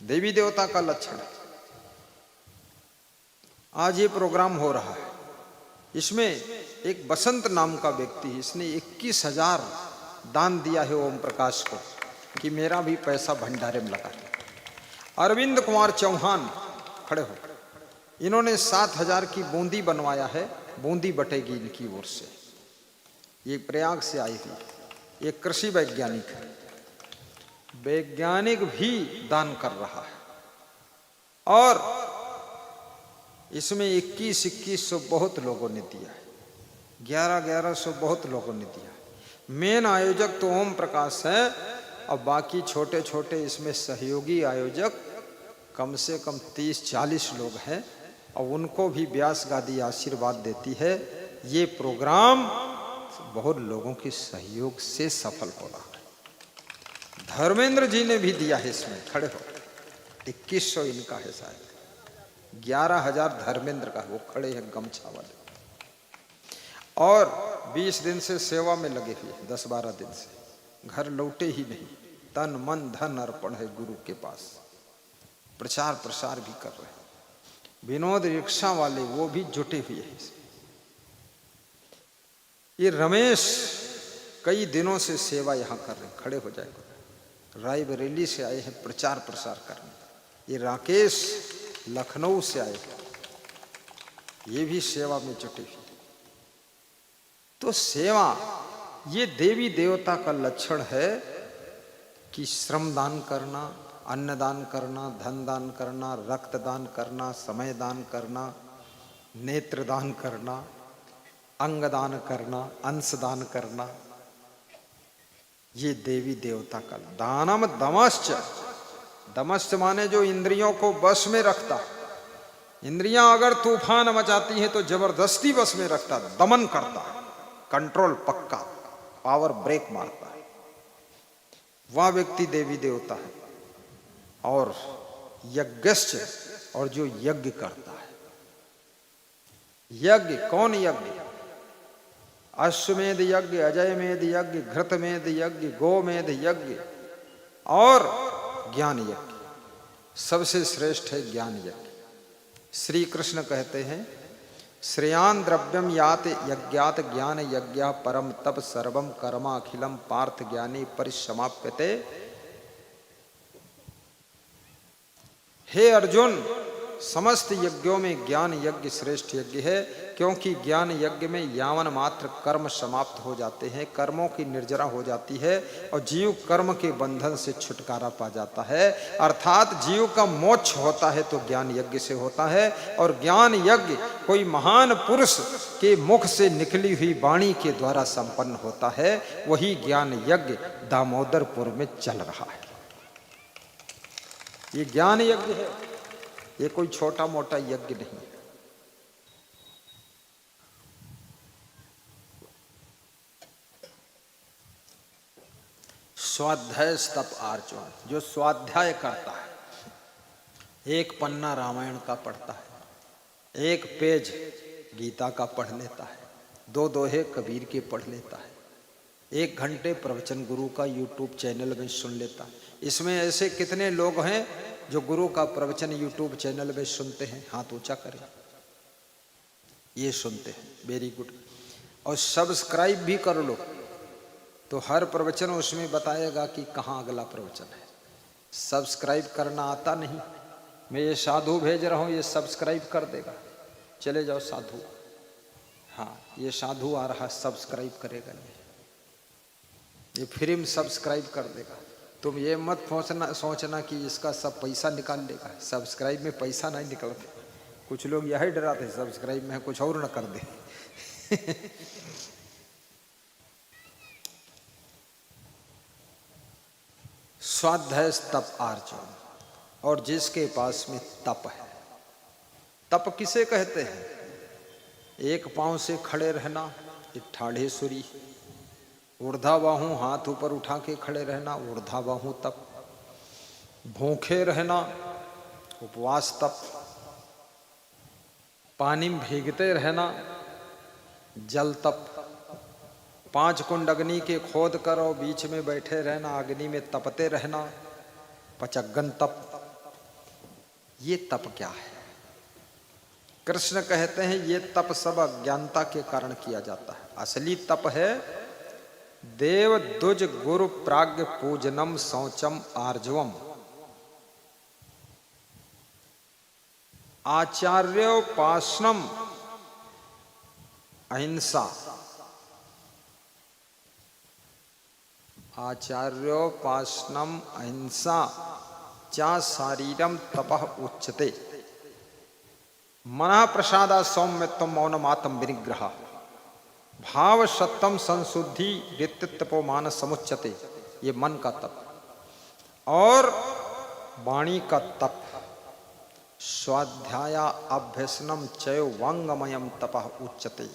S1: देवी देवता का लक्षण है। आज ये प्रोग्राम हो रहा है, इसमें एक बसंत नाम का व्यक्ति, इसने 21,000 दान दिया है ओम प्रकाश को कि मेरा भी पैसा भंडारे में लगा। अरविंद कुमार चौहान खड़े हो, इन्होंने 7,000 की बूंदी बनवाया है, बूंदी बटेगी इनकी ओर से। ये प्रयाग से आई हुई, ये कृषि वैज्ञानिक है, वैज्ञानिक भी दान कर रहा है। और इसमें 2100 बहुत लोगों ने दिया है, 1100 बहुत लोगों ने दिया है। मेन आयोजक तो ओम प्रकाश है, और बाकी छोटे छोटे इसमें सहयोगी आयोजक कम से कम 30-40 लोग हैं, और उनको भी व्यास गादी आशीर्वाद देती है। ये प्रोग्राम बहुत लोगों के सहयोग से सफल हो रहा है। धर्मेंद्र जी ने भी दिया है, इसमें खड़े हो, 2100 इनका है शायद, 11,000 धर्मेंद्र का, वो खड़े हैं गमछा वाले। और 20 दिन से सेवा में लगे हुए, 10-12 दिन से घर लौटे ही नहीं, तन मन धन अर्पण है गुरु के पास। प्रचार प्रसार भी कर रहे हैं। विनोद रिक्शा वाले वो भी जुटे हुए हैं। ये रमेश कई दिनों से सेवा यहाँ कर रहे हैं, खड़े हो जाए। रायबरेली से आए हैं प्रचार प्रसार करने। ये राकेश लखनऊ से आए हैं, ये भी सेवा में जुटे हुए। तो सेवा ये देवी देवता का लक्षण है कि श्रम दान करना, अन्न दान करना, धन दान करना, रक्त दान करना, समय दान करना, नेत्र दान करना, अंग दान करना, अंश दान करना, ये देवी देवता का दानम दमश्च। दमश्च माने जो इंद्रियों को बस में रखता। इंद्रियां अगर तूफान मचाती हैं तो जबरदस्ती बस में रखता, दमन करता, कंट्रोल पक्का, पावर ब्रेक मारता है, वह व्यक्ति देवी देवता है। और यज्ञश्च, और जो यज्ञ करता है। यज्ञ कौन यज्ञ? अश्वमेध यज्ञ, अजयमेध यज्ञ, घृतमेध यज्ञ, गोमेध यज्ञ और ज्ञान यज्ञ। सबसे श्रेष्ठ है ज्ञान यज्ञ। श्री कृष्ण कहते हैं श्रेयान द्रव्यम यात यज्ञात ज्ञान यज्ञ परम तप सर्वम कर्म अखिलम पार्थ ज्ञानी परिसमाप्यते। हे अर्जुन, समस्त यज्ञों में ज्ञान यज्ञ श्रेष्ठ यज्ञ है, क्योंकि ज्ञान यज्ञ में यावन मात्र कर्म समाप्त हो जाते हैं, कर्मों की निर्जरा हो जाती है और जीव कर्म के बंधन से छुटकारा पा जाता है। अर्थात जीव का मोक्ष होता है तो ज्ञान यज्ञ से होता है। और ज्ञान यज्ञ कोई महान पुरुष के मुख से निकली हुई वाणी के द्वारा संपन्न होता है। वही ज्ञान यज्ञ दामोदरपुर में चल रहा है। ये ज्ञान यज्ञ है, ये कोई छोटा मोटा यज्ञ नहीं। स्वाध्याय तप आर्जन, जो स्वाध्याय करता है, एक पन्ना रामायण का पढ़ता है, एक पेज गीता का पढ़ लेता है, दो दोहे कबीर के पढ़ लेता है, 1 घंटे प्रवचन गुरु का यूट्यूब चैनल में सुन लेता है। इसमें ऐसे कितने लोग हैं जो गुरु का प्रवचन यूट्यूब चैनल में सुनते हैं? हाथ ऊंचा करें। ये सुनते हैं, वेरी गुड। और सब्सक्राइब भी कर लो, तो हर प्रवचन उसमें बताएगा कि कहाँ अगला प्रवचन है। सब्सक्राइब करना आता नहीं, मैं ये साधु भेज रहा हूँ, ये सब्सक्राइब कर देगा। चले जाओ साधु, हाँ ये साधु आ रहा, सब्सक्राइब करेगा, ये फ्री में सब्सक्राइब कर देगा। तुम ये मत सोचना कि इसका सब पैसा निकाल लेगा। सब्सक्राइब में पैसा नहीं निकलते। कुछ लोग यही डराते सब्सक्राइब में कुछ और न कर दे। स्वाध्याय तप आर्जन, और जिसके पास में तप है। तप किसे कहते हैं? एक पांव से खड़े रहना, एक ठाढ़े सुरी, ऊर्धा बाहू हाथ ऊपर उठा के खड़े रहना, ऊर्धा बाहू तप, भूखे रहना, उपवास तप, पानी में भीगते रहना, जल तप, 5 कुंड अग्नि के खोद कर और बीच में बैठे रहना, अग्नि में तपते रहना, पचगन तप। ये तप क्या है? कृष्ण कहते हैं ये तप सब अज्ञानता के कारण किया जाता है। असली तप है देव दुज गुरु प्राज्ञ पूजनम शौचम आर्जवम, आचार्योपासनम अहिंसा, आचार्योपासनम अहिंसा चा शारीरम तपः उच्यते, मनः प्रसादा सौम्यत्वम मौनमात्म विनिग्रह, भाव सत्तम संशुद्धि रित्तपोमान समुच्यते। ये मन का तप। और वाणी का तप, स्वाध्याय अभ्यसनम चयो वांगमयम तपः उच्यते,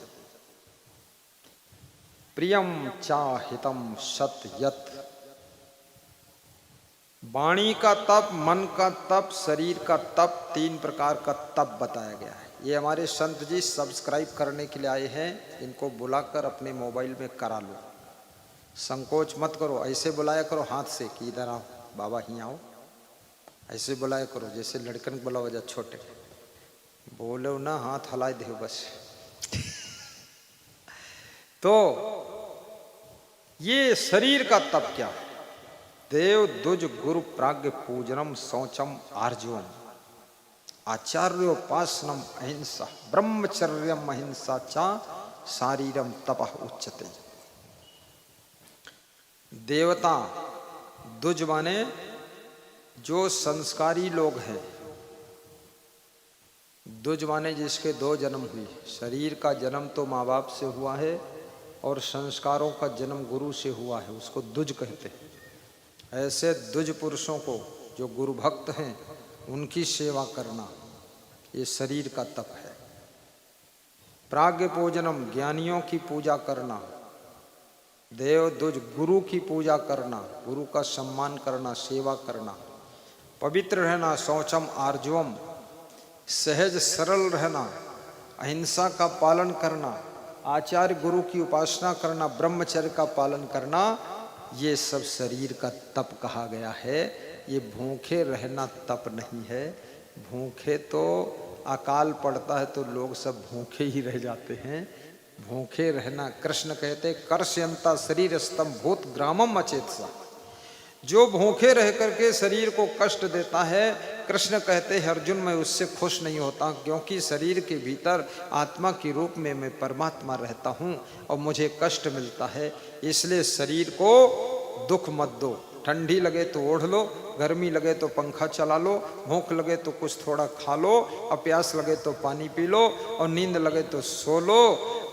S1: प्रियम चाहितम सत्ययत। वाणी का तप, मन का तप, शरीर का तप, 3 प्रकार का तप बताया गया है। ये हमारे संत जी सब्सक्राइब करने के लिए आए हैं, इनको बुलाकर अपने मोबाइल में करा लो। संकोच मत करो, ऐसे बुलाया करो हाथ से कि इधर आओ बाबा, ही आओ, ऐसे बुलाया करो जैसे लड़कन को बुलाओ जा छोटे, बोलो ना हाथ हलाए दे बस। तो ये शरीर का तप क्या है? देव दुज गुरु प्राज्ञ पूजनम शौचम आर्जवम, आचार्योपासनम अहिंसा, ब्रह्मचर्यम अहिंसा चा शारीरम तपः उच्यते। देवता दुज माने जो संस्कारी लोग हैं, दुज माने जिसके 2 जन्म हुई। शरीर का जन्म तो माँ बाप से हुआ है, और संस्कारों का जन्म गुरु से हुआ है, उसको द्विज कहते हैं। ऐसे द्विज पुरुषों को जो गुरु भक्त हैं उनकी सेवा करना ये शरीर का तप है। प्राज्ञ पूजनम, ज्ञानियों की पूजा करना, देव द्विज गुरु की पूजा करना, गुरु का सम्मान करना, सेवा करना, पवित्र रहना, शौचम आर्जवम, सहज सरल रहना, अहिंसा का पालन करना, आचार्य गुरु की उपासना करना, ब्रह्मचर्य का पालन करना, ये सब शरीर का तप कहा गया है। ये भूखे रहना तप नहीं है। भूखे तो अकाल पड़ता है तो लोग सब भूखे ही रह जाते हैं। भूखे रहना, कृष्ण कहते कर्ष्यंता शरीर स्तंभ भूत ग्रामम अचेतसा, जो भूखे रह करके शरीर को कष्ट देता है, कृष्ण कहते हैं अर्जुन मैं उससे खुश नहीं होता, क्योंकि शरीर के भीतर आत्मा के रूप में मैं परमात्मा रहता हूँ और मुझे कष्ट मिलता है। इसलिए शरीर को दुख मत दो। ठंडी लगे तो ओढ़ लो, गर्मी लगे तो पंखा चला लो, भूख लगे तो कुछ थोड़ा खा लो, और प्यास लगे तो पानी पी लो, और नींद लगे तो सो लो,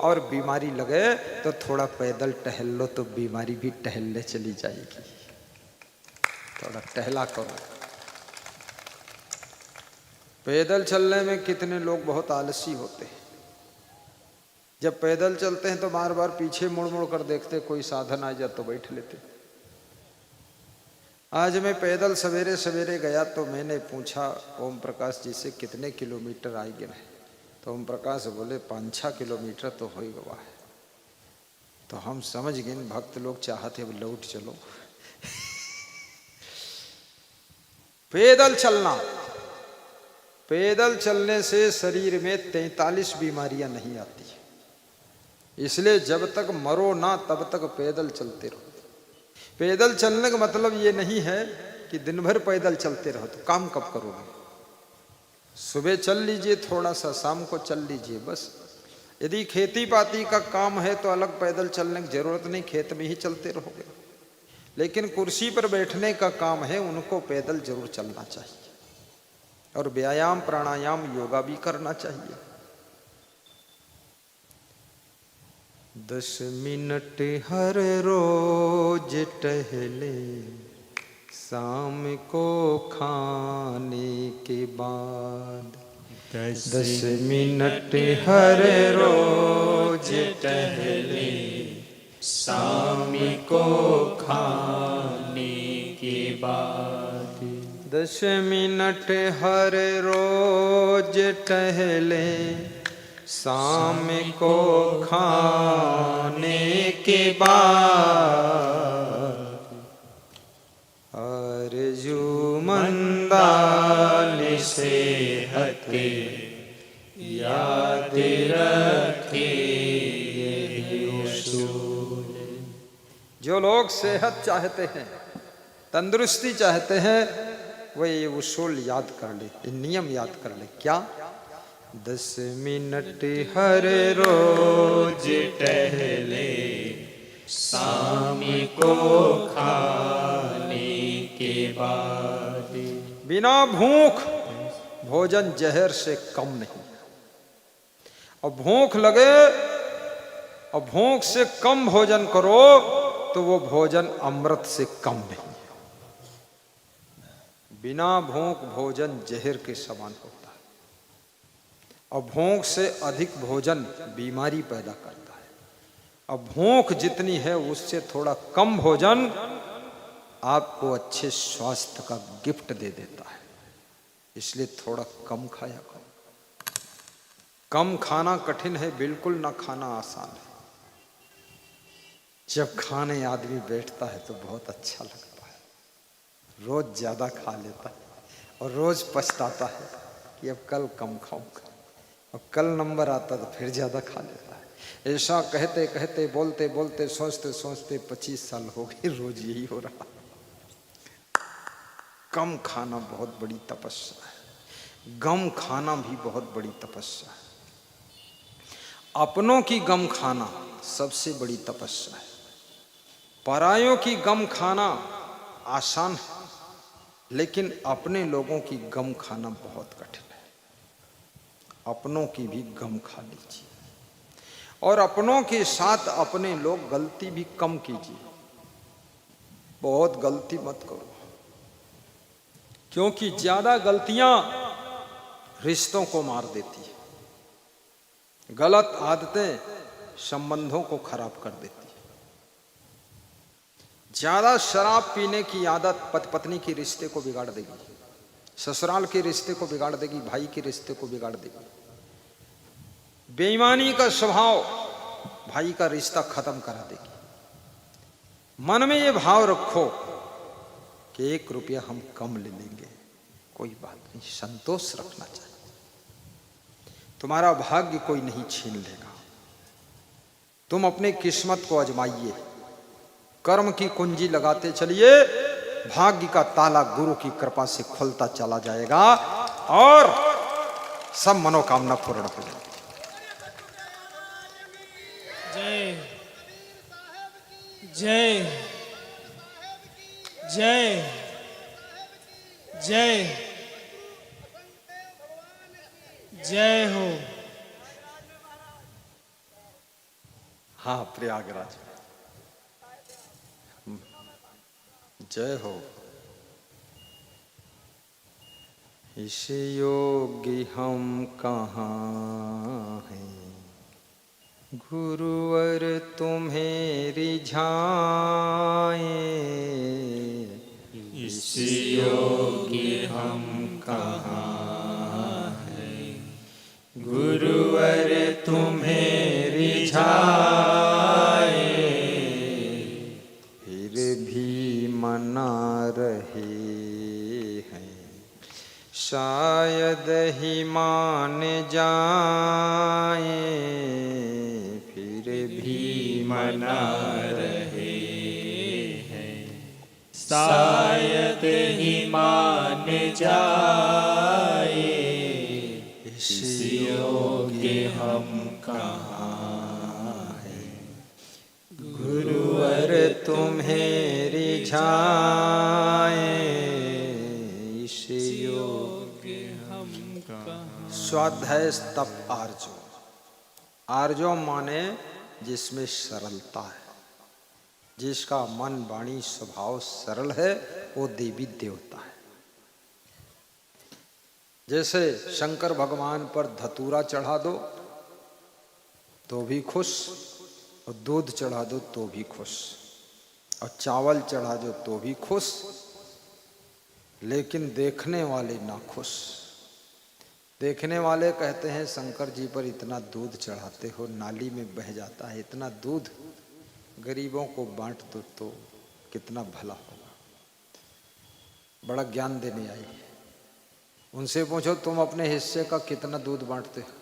S1: और बीमारी लगे तो थोड़ा पैदल टहल लो, तो बीमारी भी टहलने चली जाएगी। थोड़ा टहला करो। पैदल चलने में कितने लोग बहुत आलसी होते हैं। जब पैदल चलते हैं तो बार बार पीछे मुड़ मुड़ कर देखते, कोई साधन आ जाए तो बैठ लेते। आज मैं पैदल सवेरे सवेरे गया तो मैंने पूछा ओम प्रकाश जी से कितने किलोमीटर आई गए, तो ओम प्रकाश बोले 5-6 किलोमीटर तो हो ही गवा है। तो हम समझ गए भक्त लोग चाहते अब लौट चलो। पैदल चलना, पैदल चलने से शरीर में 43 बीमारियां नहीं आती, इसलिए जब तक मरो ना तब तक पैदल चलते रहो। पैदल चलने का मतलब ये नहीं है कि दिन भर पैदल चलते रहो, तो काम कब करोगे? सुबह चल लीजिए थोड़ा सा, शाम को चल लीजिए बस। यदि खेती पाती का काम है तो अलग पैदल चलने की जरूरत नहीं, खेत में ही चलते रहोगे। लेकिन कुर्सी पर बैठने का काम है, उनको पैदल जरूर चलना चाहिए, और व्यायाम प्राणायाम योगा भी करना चाहिए। 10 मिनट हर रोज टहले, शाम को खाने के बाद। 10 मिनट हर रोज टहले, शाम को खाने के बाद। 10 मिनट हर रोज टहले, शाम को खाने के बाद। अर्जुमंदान सेहत याद रखे उसूल। जो लोग सेहत चाहते हैं, तंदुरुस्ती चाहते हैं, वो ये उसूल याद कर ले, ये नियम याद कर ले। क्या? 10 मिनट हर रोज टहले, शाम को खाने के बाद। बिना भूख भोजन जहर से कम नहीं, और भूख लगे और भूख से कम भोजन करो तो वो भोजन अमृत से कम नहीं। बिना भूख भोजन जहर के समान होता है, और भूख से अधिक भोजन बीमारी पैदा करता है। और भूख जितनी है उससे थोड़ा कम भोजन आपको अच्छे स्वास्थ्य का गिफ्ट दे देता है। इसलिए थोड़ा कम खाया करो। कम खाना कठिन है, बिल्कुल ना खाना आसान है। जब खाने आदमी बैठता है तो बहुत अच्छा लगता है। रोज ज्यादा खा लेता है और रोज पछताता है कि अब कल कम खाऊंगा, और कल नंबर आता तो फिर ज्यादा खा लेता है। ऐसा कहते कहते बोलते बोलते सोचते सोचते 25 साल हो गए, रोज यही हो रहा। कम खाना बहुत बड़ी तपस्या है, गम खाना भी बहुत बड़ी तपस्या है। अपनों की गम खाना सबसे बड़ी तपस्या है। परायों की गम खाना आसान है, लेकिन अपने लोगों की गम खाना बहुत कठिन है। अपनों की भी गम खा लीजिए। और अपनों के साथ अपने लोग गलती भी कम कीजिए, बहुत गलती मत करो, क्योंकि ज्यादा गलतियां रिश्तों को मार देती है। गलत आदतें संबंधों को खराब कर देती है। ज्यादा शराब पीने की आदत पति पत्नी के रिश्ते को बिगाड़ देगी, ससुराल के रिश्ते को बिगाड़ देगी, भाई के रिश्ते को बिगाड़ देगी। बेईमानी का स्वभाव भाई का रिश्ता खत्म करा देगी। मन में ये भाव रखो कि 1 रुपया हम कम ले लेंगे, कोई बात नहीं, संतोष रखना चाहिए। तुम्हारा भाग्य कोई नहीं छीन लेगा। तुम अपनी किस्मत को आजमाइए, कर्म की कुंजी लगाते चलिए, भाग्य का ताला गुरु की कृपा से खुलता चला जाएगा और सब मनोकामना पूर्ण हो जाएगी।
S2: जय जय जय जय जय हो।
S1: हाँ प्रयागराज, जय हो। इस योगी हम कहाँ हैं, गुरुवर तुम्हें रिझाए।
S3: इस योगी हम कहाँ हैं, गुरुवर तुम्हें रिझाए।
S1: फिर भी मना रहे हैं, शायद ही मान जाए। फिर भी
S3: मना रहे हैं, शायद ही मान जाए। इस योग्य हम कहाँ हैं,
S1: गुरुवर तुम्हें रिझाए। इस योग्य
S2: हम कहाँ।
S1: स्वाध्याय तप आर्जो। आर्जो माने जिसमें सरलता है, जिसका मन वाणी स्वभाव सरल है, वो देवी देवता है। जैसे शंकर भगवान पर धतूरा चढ़ा दो तो भी खुश, और दूध चढ़ा दो तो भी खुश, और चावल चढ़ा दो तो भी खुश, लेकिन देखने वाले ना खुश। देखने वाले कहते हैं शंकर जी पर इतना दूध चढ़ाते हो, नाली में बह जाता है, इतना दूध गरीबों को बांट दो तो कितना भला होगा। बड़ा ज्ञान देने आई है। उनसे पूछो तुम अपने हिस्से का कितना दूध बांटते हो?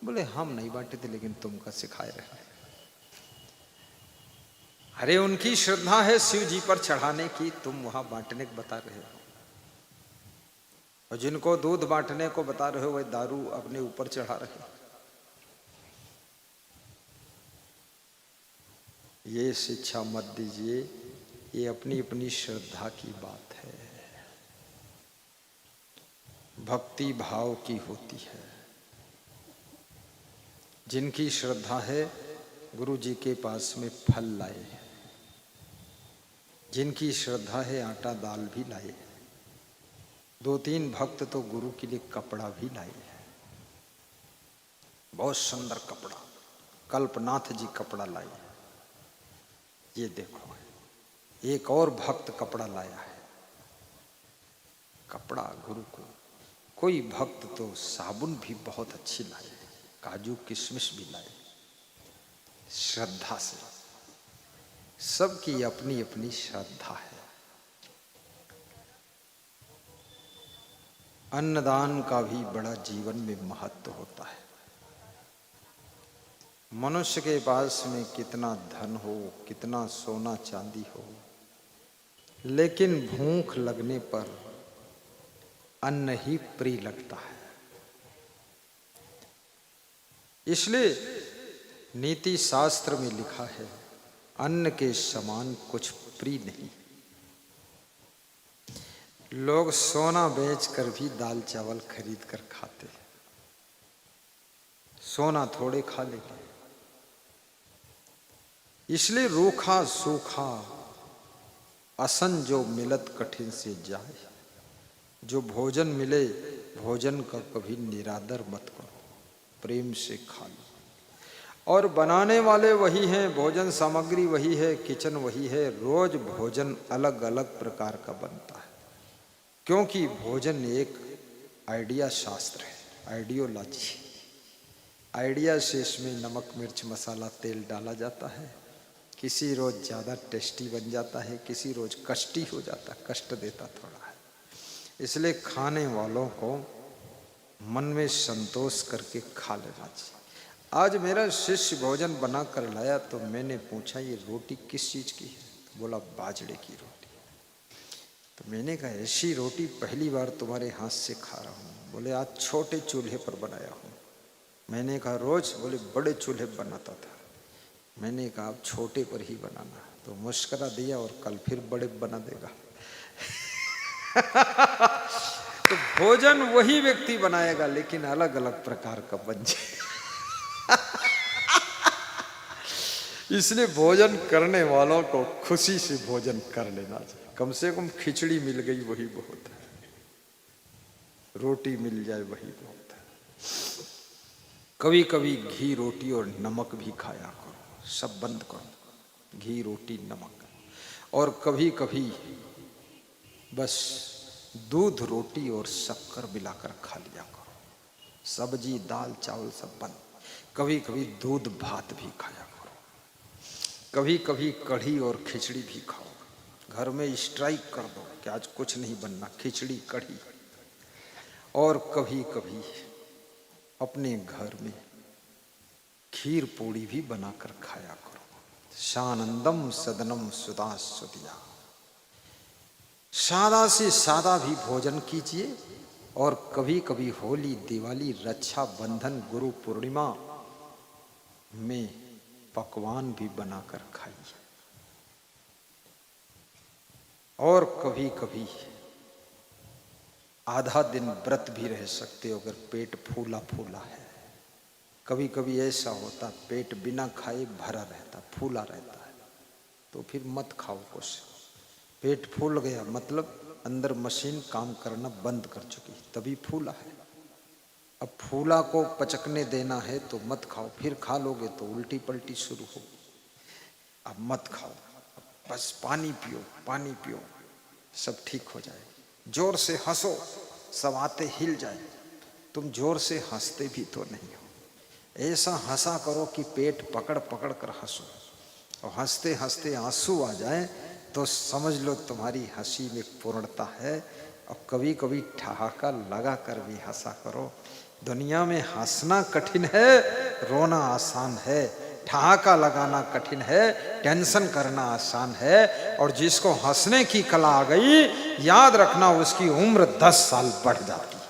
S1: बोले हम नहीं बांटे थे, लेकिन तुमका सिखाए रहे। अरे उनकी श्रद्धा है शिव जी पर चढ़ाने की, तुम वहां बांटने को बता रहे हो। और जिनको दूध बांटने को बता रहे हो वह दारू अपने ऊपर चढ़ा रहे हो। ये शिक्षा मत दीजिए, ये अपनी अपनी श्रद्धा की बात है, भक्ति भाव की होती है। जिनकी श्रद्धा है गुरु जी के पास में फल लाए, जिनकी श्रद्धा है आटा दाल भी लाए, 2-3 भक्त तो गुरु के लिए कपड़ा भी लाए हैं, बहुत सुंदर कपड़ा, कल्पनाथ जी कपड़ा लाए। ये देखो, एक और भक्त कपड़ा लाया है, कपड़ा गुरु को। कोई भक्त तो साबुन भी बहुत अच्छी लाए, काजू किशमिश भी लाए, श्रद्धा से। सबकी अपनी अपनी श्रद्धा है। अन्नदान का भी बड़ा जीवन में महत्व होता है। मनुष्य के पास में कितना धन हो, कितना सोना चांदी हो, लेकिन भूख लगने पर अन्न ही प्रिय लगता है। इसलिए नीति शास्त्र में लिखा है, अन्न के समान कुछ प्रिय नहीं। लोग सोना बेचकर भी दाल चावल खरीद कर खाते हैं। सोना थोड़े खा लेंगे, इसलिए रूखा सूखा असन जो मिलत कठिन से जाए। जो भोजन मिले भोजन का कभी निरादर मत करो, प्रेम से खा लो। और बनाने वाले वही हैं, भोजन सामग्री वही है, किचन वही है। रोज भोजन अलग अलग प्रकार का बनता है, क्योंकि भोजन एक आइडिया शास्त्र है, आइडियोलॉजी। आइडिया से इसमें नमक मिर्च मसाला तेल डाला जाता है। किसी रोज ज़्यादा टेस्टी बन जाता है, किसी रोज कष्टी हो जाता है, कष्ट देता थोड़ा है। इसलिए खाने वालों को मन में संतोष करके खा लेना चाहिए। आज मेरा शिष्य भोजन बना कर लाया तो मैंने पूछा ये रोटी किस चीज़ की है? बोला बाजरे की रोटी। तो मैंने कहा ऐसी रोटी पहली बार तुम्हारे हाथ से खा रहा हूँ। बोले आज छोटे चूल्हे पर बनाया हूँ। मैंने कहा रोज? बोले बड़े चूल्हे पर बनाता था। मैंने कहा अब छोटे पर ही बनाना। तो मुस्करा दिया और कल फिर बड़े बना देगा। तो भोजन वही व्यक्ति बनाएगा, लेकिन अलग अलग प्रकार का बन जाएगा। इसलिए भोजन करने वालों को खुशी से भोजन कर लेना चाहिए। कम से कम खिचड़ी मिल गई वही बहुत है, रोटी मिल जाए वही बहुत है। कभी कभी घी रोटी और नमक भी खाया करो, सब बंद करो, घी रोटी नमक। और कभी कभी बस दूध रोटी और शक्कर मिलाकर खा लिया करो। सब्जी दाल चावल सब बंद। कभी कभी दूध भात भी खाया करो। कभी कभी कढ़ी और खिचड़ी भी खाओ। घर में स्ट्राइक कर दो कि आज कुछ नहीं बनना, खिचड़ी कढ़ी। और कभी कभी अपने घर में खीर पूड़ी भी बनाकर खाया करो। शानंदम सदनम सुदा सुदिया। सादा से सादा भी भोजन कीजिए। और कभी कभी होली दिवाली रक्षा बंधन गुरु पूर्णिमा में पकवान भी बनाकर खाइए। और कभी कभी आधा दिन व्रत भी रह सकते हो अगर पेट फूला फूला है। कभी कभी ऐसा होता पेट बिना खाए भरा रहता, फूला रहता है, तो फिर मत खाओ कुछ। पेट फूल गया मतलब अंदर मशीन काम करना बंद कर चुकी, तभी फूला है। अब फूला को पचकने देना है तो मत खाओ, फिर खा लोगे तो उल्टी पलटी शुरू हो। अब मत खाओ, बस पानी पियो, पानी पियो, सब ठीक हो जाए। जोर से हंसो, सब आते हिल जाए। तुम जोर से हंसते भी तो नहीं हो। ऐसा हंसा करो कि पेट पकड़ पकड़ कर हंसो, और हंसते हंसते आंसू आ जाए तो समझ लो तुम्हारी हंसी में पूर्णता है। और कभी कभी ठहाका लगा कर भी हंसा करो। दुनिया में हंसना कठिन है, रोना आसान है। ठहाका लगाना कठिन है, टेंशन करना आसान है। और जिसको हंसने की कला आ गई, याद रखना उसकी उम्र 10 साल बढ़ जाती है।